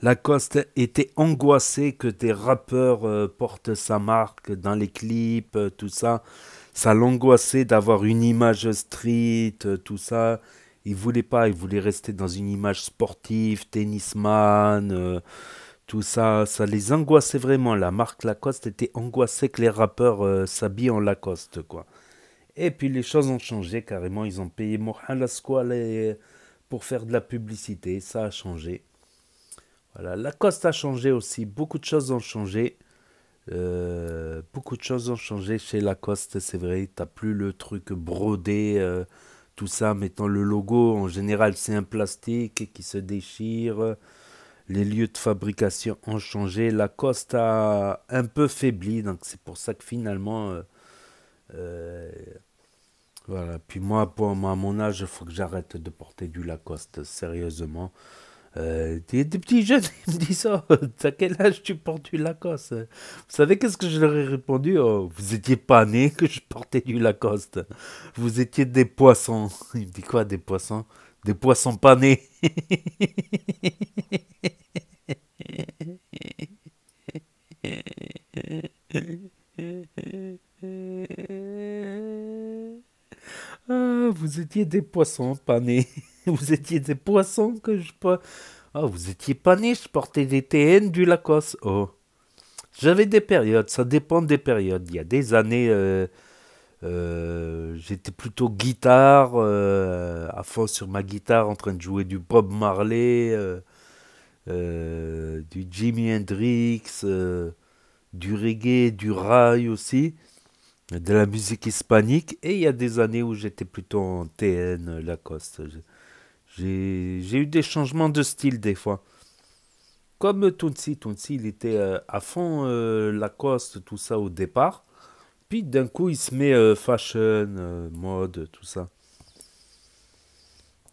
Lacoste était angoissé que des rappeurs portent sa marque dans les clips, tout ça. Ça l'angoissait d'avoir une image street, tout ça. Il voulait pas, il voulait rester dans une image sportive, tennisman, tout ça. Ça les angoissait vraiment. La marque Lacoste était angoissée que les rappeurs s'habillent en Lacoste, quoi. Et puis les choses ont changé carrément. Ils ont payé Mohala Squall pour faire de la publicité. Ça a changé. Voilà, Lacoste a changé aussi. Beaucoup de choses ont changé. Beaucoup de choses ont changé chez Lacoste, c'est vrai. T'as plus le truc brodé, tout ça. Maintenant, le logo, en général, c'est un plastique qui se déchire. Les lieux de fabrication ont changé. Lacoste a un peu faibli. Donc, c'est pour ça que finalement... voilà. Puis moi, à mon âge, il faut que j'arrête de porter du Lacoste, sérieusement. Des petits jeunes, ils me disent, oh, à quel âge tu portes du Lacoste? Vous savez qu'est-ce que je leur ai répondu? Oh, vous étiez pas nés que je portais du Lacoste. Vous étiez des poissons. Il me dit quoi, des poissons? Des poissons pas nés. Ah, vous étiez des poissons pas nés. Vous étiez des poissons que je pas. Ah, vous étiez pas nés, je portais des TN du Lacoste. Oh. J'avais des périodes, ça dépend des périodes. Il y a des années, j'étais plutôt guitare, à fond sur ma guitare, en train de jouer du Bob Marley, du Jimi Hendrix, du reggae, du rail aussi. De la musique hispanique, et il y a des années où j'étais plutôt en TN, Lacoste. J'ai eu des changements de style des fois. Comme Tounsi, il était à fond Lacoste, tout ça au départ. Puis d'un coup, il se met fashion, mode, tout ça.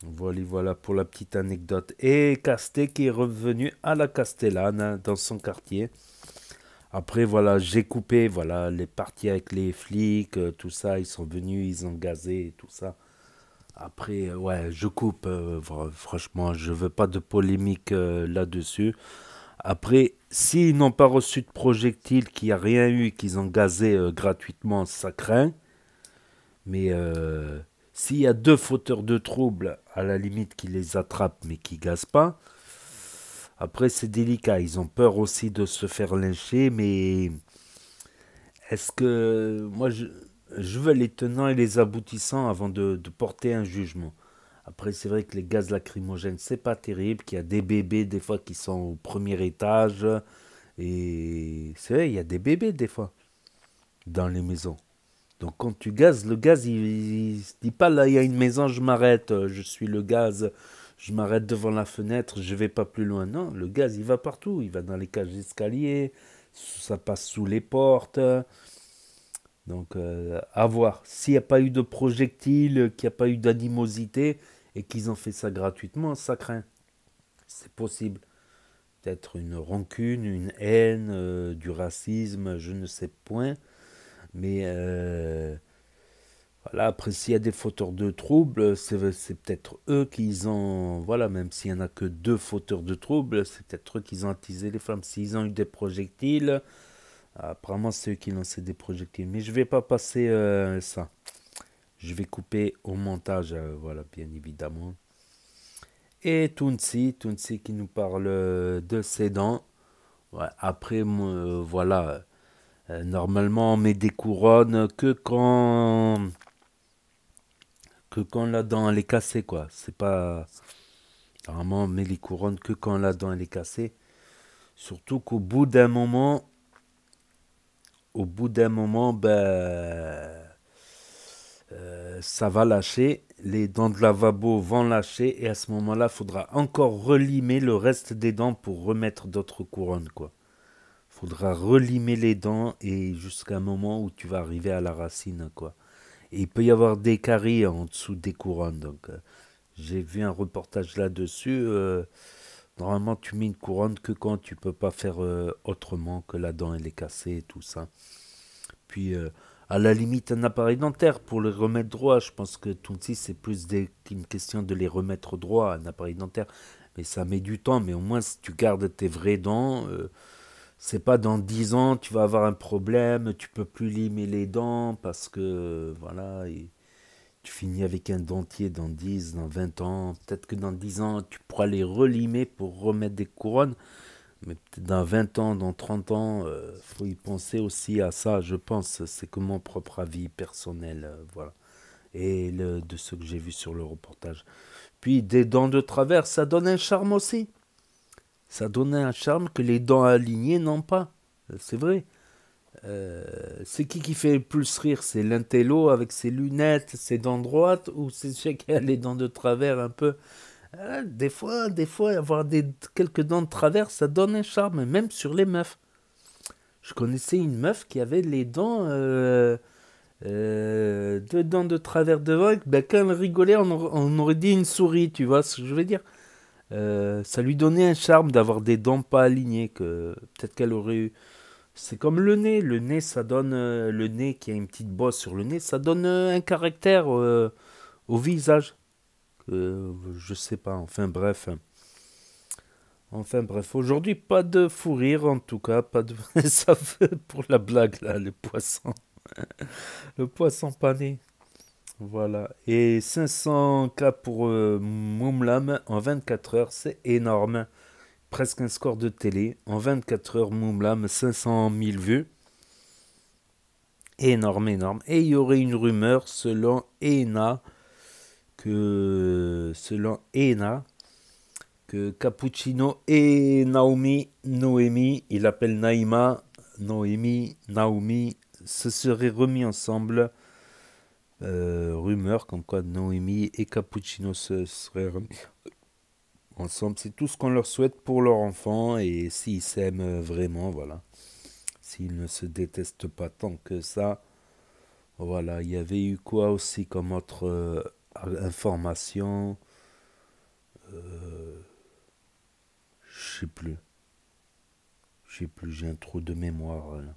Voilà pour la petite anecdote. Et Casté qui est revenu à la Castellane, hein, dans son quartier. Après, voilà, j'ai coupé, voilà, les parties avec les flics, tout ça, ils sont venus, ils ont gazé, tout ça. Après, ouais, je coupe, franchement, je veux pas de polémique là-dessus. Après, s'ils n'ont pas reçu de projectiles, qu'il n'y a rien eu, qu'ils ont gazé gratuitement, ça craint. Mais s'il y a 2 fauteurs de troubles, à la limite, qui les attrapent, mais qui gazent pas, après, c'est délicat. Ils ont peur aussi de se faire lyncher, mais est-ce que... Moi, je veux les tenants et les aboutissants avant de porter un jugement. Après, c'est vrai que les gaz lacrymogènes, c'est pas terrible, qu'il y a des bébés, des fois, qui sont au premier étage. Et c'est vrai, il y a des bébés, des fois, dans les maisons. Donc, quand tu gazes, le gaz, il se dit pas, là, il y a une maison, je m'arrête, je suis le gaz... Je m'arrête devant la fenêtre, je vais pas plus loin. Non, le gaz, il va partout. Il va dans les cages d'escalier, ça passe sous les portes. Donc, à voir. S'il n'y a pas eu de projectiles, qu'il n'y a pas eu d'animosité et qu'ils ont fait ça gratuitement, ça craint. C'est possible. Peut-être une rancune, une haine, du racisme, je ne sais point. Mais... Voilà, après, s'il y a des fauteurs de troubles, c'est peut-être eux qui ont... Voilà, même s'il n'y en a que 2 fauteurs de troubles, c'est peut-être eux qui ont attisé les flammes. S'ils ont eu des projectiles, apparemment, c'est eux qui lançaient des projectiles. Mais je ne vais pas passer ça. Je vais couper au montage, voilà, bien évidemment. Et Tounsi qui nous parle de ses dents. Ouais, après, voilà, normalement, on met des couronnes que quand la dent elle est cassée, quoi. C'est pas... Normalement, on met les couronnes que quand la dent elle est cassée. Surtout qu'au bout d'un moment, ça va lâcher. Les dents de lavabo vont lâcher. Et à ce moment-là, il faudra encore relimer le reste des dents pour remettre d'autres couronnes, quoi. Il faudra relimer les dents et jusqu'à un moment où tu vas arriver à la racine, quoi. Et il peut y avoir des caries en dessous des couronnes. Donc, j'ai vu un reportage là-dessus. Normalement, tu mets une couronne que quand tu peux pas faire autrement, que la dent elle est cassée et tout ça. Puis, à la limite, un appareil dentaire pour les remettre droit. Je pense que Tounsi, c'est plus une question de les remettre droit, un appareil dentaire. Mais ça met du temps, mais au moins, si tu gardes tes vraies dents, c'est pas dans 10 ans, tu vas avoir un problème, tu peux plus limer les dents parce que, voilà, tu finis avec un dentier dans 10, dans 20 ans. Peut-être que dans 10 ans, tu pourras les relimer pour remettre des couronnes. Mais peut-être dans 20 ans, dans 30 ans, faut y penser aussi à ça, je pense. C'est que mon propre avis personnel, voilà. Et de ce que j'ai vu sur le reportage. Puis des dents de travers, ça donne un charme aussi. Ça donne un charme que les dents alignées n'ont pas. C'est vrai. C'est qui fait le plus rire? C'est l'intello avec ses lunettes, ses dents droites, ou c'est celui qui a les dents de travers un peu? Des fois, avoir quelques dents de travers, ça donne un charme, même sur les meufs. Je connaissais une meuf qui avait les dents, deux dents de travers devant, ben, quand elle rigolait, on aurait dit une souris, tu vois ce que je veux dire? Ça lui donnait un charme d'avoir des dents pas alignées, que peut-être qu'elle aurait eu. C'est comme le nez. Le nez, ça donne le nez qui a une petite bosse sur le nez, ça donne un caractère au visage. Je sais pas. Enfin bref. Aujourd'hui, pas de fou rire en tout cas, pas de. Ça fait pour la blague là, le poisson, le poisson pané. Voilà. Et 500 cas pour Moumlam en 24 heures, c'est énorme. Presque un score de télé. En 24 heures, Moumlam, 500 000 vues. Énorme. Et il y aurait une rumeur selon ENA que Cappuccino et Noémie, il appelle Naïma, Noémie, Naomi, se seraient remis ensemble. Rumeur comme quoi Noémie et Cappuccino se seraient remis ensemble. C'est tout ce qu'on leur souhaite pour leur enfant, et s'ils s'aiment vraiment, voilà. S'ils ne se détestent pas tant que ça. Voilà, il y avait eu quoi aussi comme autre information? Je sais plus, j'ai un trou de mémoire là.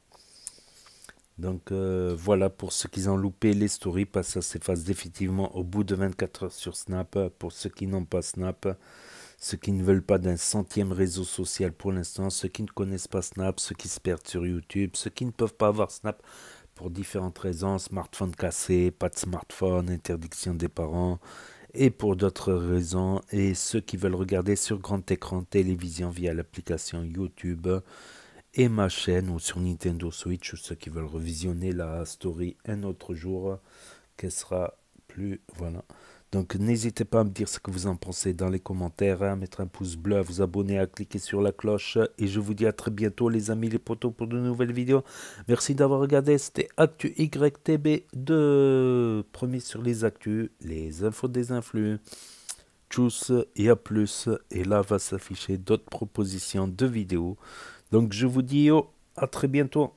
Donc voilà, pour ceux qui ont loupé les stories, parce que ça s'efface définitivement au bout de 24 heures sur Snap. Pour ceux qui n'ont pas Snap, ceux qui ne veulent pas d'un centième réseau social pour l'instant, ceux qui ne connaissent pas Snap, ceux qui se perdent sur YouTube, ceux qui ne peuvent pas avoir Snap pour différentes raisons, smartphone cassé, pas de smartphone, interdiction des parents, et pour d'autres raisons, et ceux qui veulent regarder sur grand écran télévision via l'application YouTube et ma chaîne, ou sur Nintendo Switch, ou ceux qui veulent revisionner la story un autre jour, qu'elle sera plus, voilà. Donc n'hésitez pas à me dire ce que vous en pensez dans les commentaires, à mettre un pouce bleu, à vous abonner, à cliquer sur la cloche, et je vous dis à très bientôt les amis, les potos, pour de nouvelles vidéos. Merci d'avoir regardé, c'était Actu YTB, de premier sur les actus, les infos des influx. Tchuss et à plus, et là va s'afficher d'autres propositions de vidéos. Donc je vous dis à très bientôt.